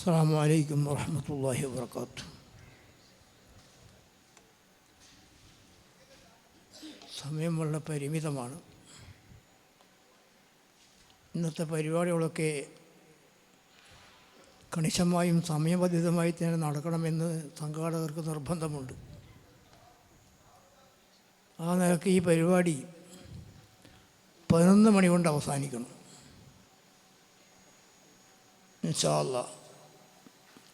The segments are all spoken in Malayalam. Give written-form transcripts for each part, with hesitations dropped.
അസ്സലാമു അലൈക്കും വറഹ്മത്തുള്ളാഹി വബറകാതുഹു. സമയം വളരെ പരിമിതമാണ്. ഇന്നത്തെ പരിപാടികളൊക്കെ കണിശമായും സമയബന്ധിതമായി തന്നെ നടക്കണമെന്ന് സംഘാടകർക്ക് നിർബന്ധമുണ്ട്. ആ നിലക്ക് ഈ പരിപാടി 11 മണി കൊണ്ട് അവസാനിക്കണം ഇൻഷാ അല്ലാഹ്.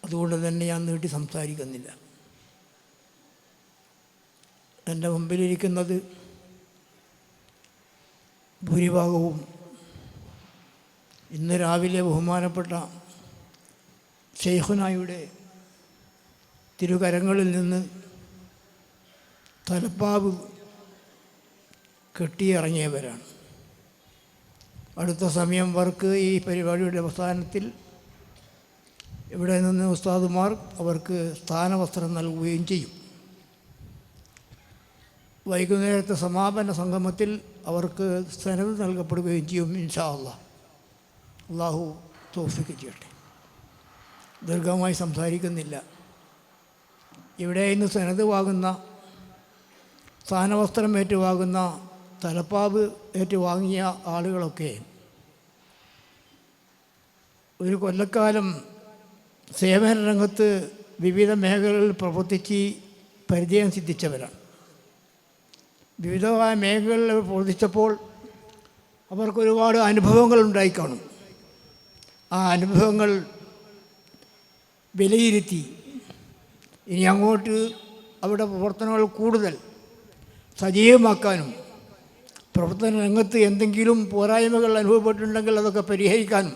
അതുകൊണ്ട് തന്നെ ഞാൻ നീട്ടി സംസാരിക്കുന്നില്ല. എൻ്റെ മുമ്പിലിരിക്കുന്നത് ഭൂരിഭാഗവും ഇന്ന് രാവിലെ ബഹുമാനപ്പെട്ട ശൈഖുനായുടെ തിരുകരങ്ങളിൽ നിന്ന് തലപ്പാവ് കെട്ടിയിറങ്ങിയവരാണ്. അടുത്ത സമയം വർക്ക് ഈ പരിപാടിയുടെ അവസാനത്തിൽ ഇവിടെ നിന്ന് ഉസ്താദുമാർ അവർക്ക് സ്ഥാനവസ്ത്രം നൽകുകയും ചെയ്യും. വൈകുന്നേരത്തെ സമാപന സംഗമത്തിൽ അവർക്ക് സനദ് നൽകപ്പെടുകയും ചെയ്യും ഇൻഷാ അല്ലാഹ്. അള്ളാഹു തൗഫീഖ് ചെയ്യട്ടെ. ദീർഘമായി സംസാരിക്കുന്നില്ല. ഇവിടെ ഇന്ന് സനദ് വാങ്ങുന്ന, സ്ഥാനവസ്ത്രം ഏറ്റുവാങ്ങുന്ന, തലപ്പാവ് ഏറ്റുവാങ്ങിയ ആളുകളൊക്കെ ഒരു കൊല്ലക്കാലം സേവന രംഗത്ത് വിവിധ മേഖലകളിൽ പ്രവർത്തിച്ച് പരിചയം സിദ്ധിച്ചവരാണ്. വിവിധമായ മേഖലകളിൽ പ്രവർത്തിച്ചപ്പോൾ അവർക്കൊരുപാട് അനുഭവങ്ങൾ ഉണ്ടായിക്കാണും. ആ അനുഭവങ്ങൾ വിലയിരുത്തി ഇനി അങ്ങോട്ട് അവിടെ പ്രവർത്തനങ്ങൾ കൂടുതൽ സജീവമാക്കാനും പ്രവർത്തന രംഗത്ത് എന്തെങ്കിലും പോരായ്മകൾ അനുഭവപ്പെട്ടിട്ടുണ്ടെങ്കിൽ അതൊക്കെ പരിഹരിക്കാനും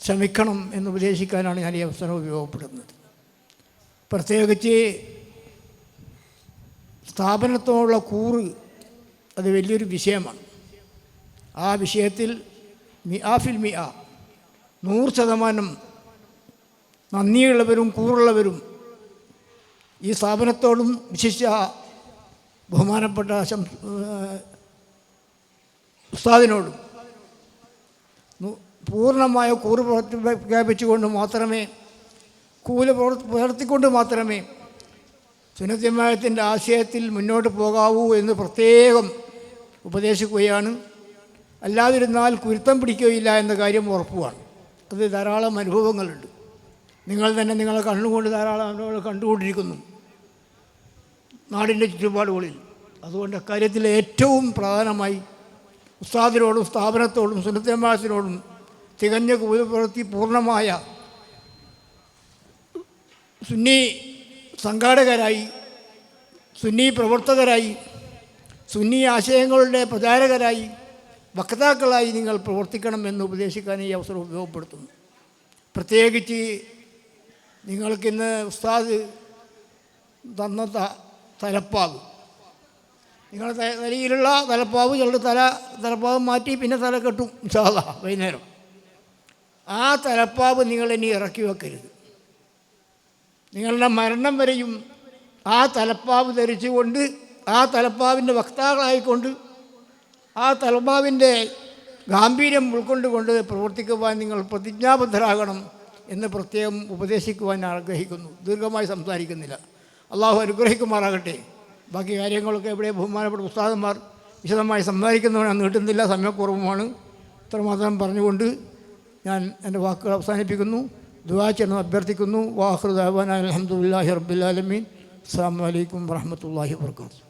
ശ്രമിക്കണം എന്ന് ഉപദേശിക്കാനാണ് ഞാൻ ഈ അവസരം ഉപയോഗപ്പെടുന്നത്. പ്രത്യേകിച്ച് സ്ഥാപനത്തോടുള്ള കൂറ് അത് വലിയൊരു വിഷയമാണ്. ആ വിഷയത്തിൽ 100% നന്ദിയുള്ളവരും കൂറുള്ളവരും ഈ സ്ഥാപനത്തോടും വിശിഷ്ട ബഹുമാനപ്പെട്ട ഉസ്താദിനോടും പൂർണ്ണമായ കൂറ് പ്രഖ്യാപിച്ചുകൊണ്ട് മാത്രമേ, പുലർത്തിക്കൊണ്ട് മാത്രമേ സുന്നത്ത് ജമാഅത്തിൻ്റെ ആശയത്തിൽ മുന്നോട്ട് പോകാവൂ എന്ന് പ്രത്യേകം ഉപദേശിക്കുകയാണ്. അല്ലാതിരുന്നാൽ കുരുത്തം പിടിക്കുകയില്ല എന്ന കാര്യം ഉറപ്പുമാണ്. അത് ധാരാളം അനുഭവങ്ങളുണ്ട്. നിങ്ങൾ തന്നെ നിങ്ങളെ കണ്ണുകൊണ്ട് ധാരാളം അനുഭവങ്ങൾ കണ്ടുകൊണ്ടിരിക്കുന്നു നാടിൻ്റെ ചുറ്റുപാടുകളിൽ. അതുകൊണ്ട് അക്കാര്യത്തിൽ ഏറ്റവും പ്രധാനമായി ഉസ്താദിനോടും സ്ഥാപനത്തോടും സുന്നത്ത് ജമാഅത്തിനോടും തികഞ്ഞ കൂലിപ്രവൃത്തി പൂർണ്ണമായ സുന്നി സംഘാടകരായി, സുന്നി പ്രവർത്തകരായി, സുന്നി ആശയങ്ങളുടെ പ്രചാരകരായി, വക്താക്കളായി നിങ്ങൾ പ്രവർത്തിക്കണം എന്ന് ഉപദേശിക്കാൻ ഈ അവസരം ഉപയോഗപ്പെടുത്തുന്നു. പ്രത്യേകിച്ച് നിങ്ങൾക്കിന്ന് ഉസ്താദ് തന്ന തലപ്പാവ്, നിങ്ങളുടെ തലയിലുള്ള തലപ്പാവ്, ചിലർ തലപ്പാവ് മാറ്റി പിന്നെ തല കെട്ടും ഇൻഷാ അല്ലാഹ് വൈകുന്നേരം. ആ തലപ്പാവ് നിങ്ങളിനി ഇറക്കി വെക്കരുത്. നിങ്ങളുടെ മരണം വരെയും ആ തലപ്പാവ് ധരിച്ചുകൊണ്ട്, ആ തലപ്പാവിൻ്റെ വക്താക്കളായിക്കൊണ്ട്, ആ തലപ്പാവിൻ്റെ ഗാംഭീര്യം ഉൾക്കൊണ്ടുകൊണ്ട് പ്രവർത്തിക്കുവാൻ നിങ്ങൾ പ്രതിജ്ഞാബദ്ധരാകണം എന്ന് പ്രത്യേകം ഉപദേശിക്കുവാൻ ആഗ്രഹിക്കുന്നു. ദീർഘമായി സംസാരിക്കുന്നില്ല. അള്ളാഹു അനുഗ്രഹിക്കുമാറാകട്ടെ. ബാക്കി കാര്യങ്ങളൊക്കെ ഇവിടെ ബഹുമാനപ്പെട്ട ഉസ്താദന്മാർ വിശദമായി സംസാരിക്കുന്നവൻ നീട്ടുന്നില്ല, സമയക്കുറവുമാണ്. ഇത്രമാത്രം പറഞ്ഞുകൊണ്ട് ഞാൻ എൻ്റെ വാക്കുകൾ അവസാനിപ്പിക്കുന്നു. ദുആ ചെയ്യണമെന്ന് അഭ്യർത്ഥിക്കുന്നു. വാഖിറു ദഅ്വാനാ അൽഹംദുലില്ലാഹി റബ്ബിൽ ആലമീൻ. അസ്സലാമു അലൈക്കും വറഹ്മത്തുള്ളാഹി വബറകാതുഹു.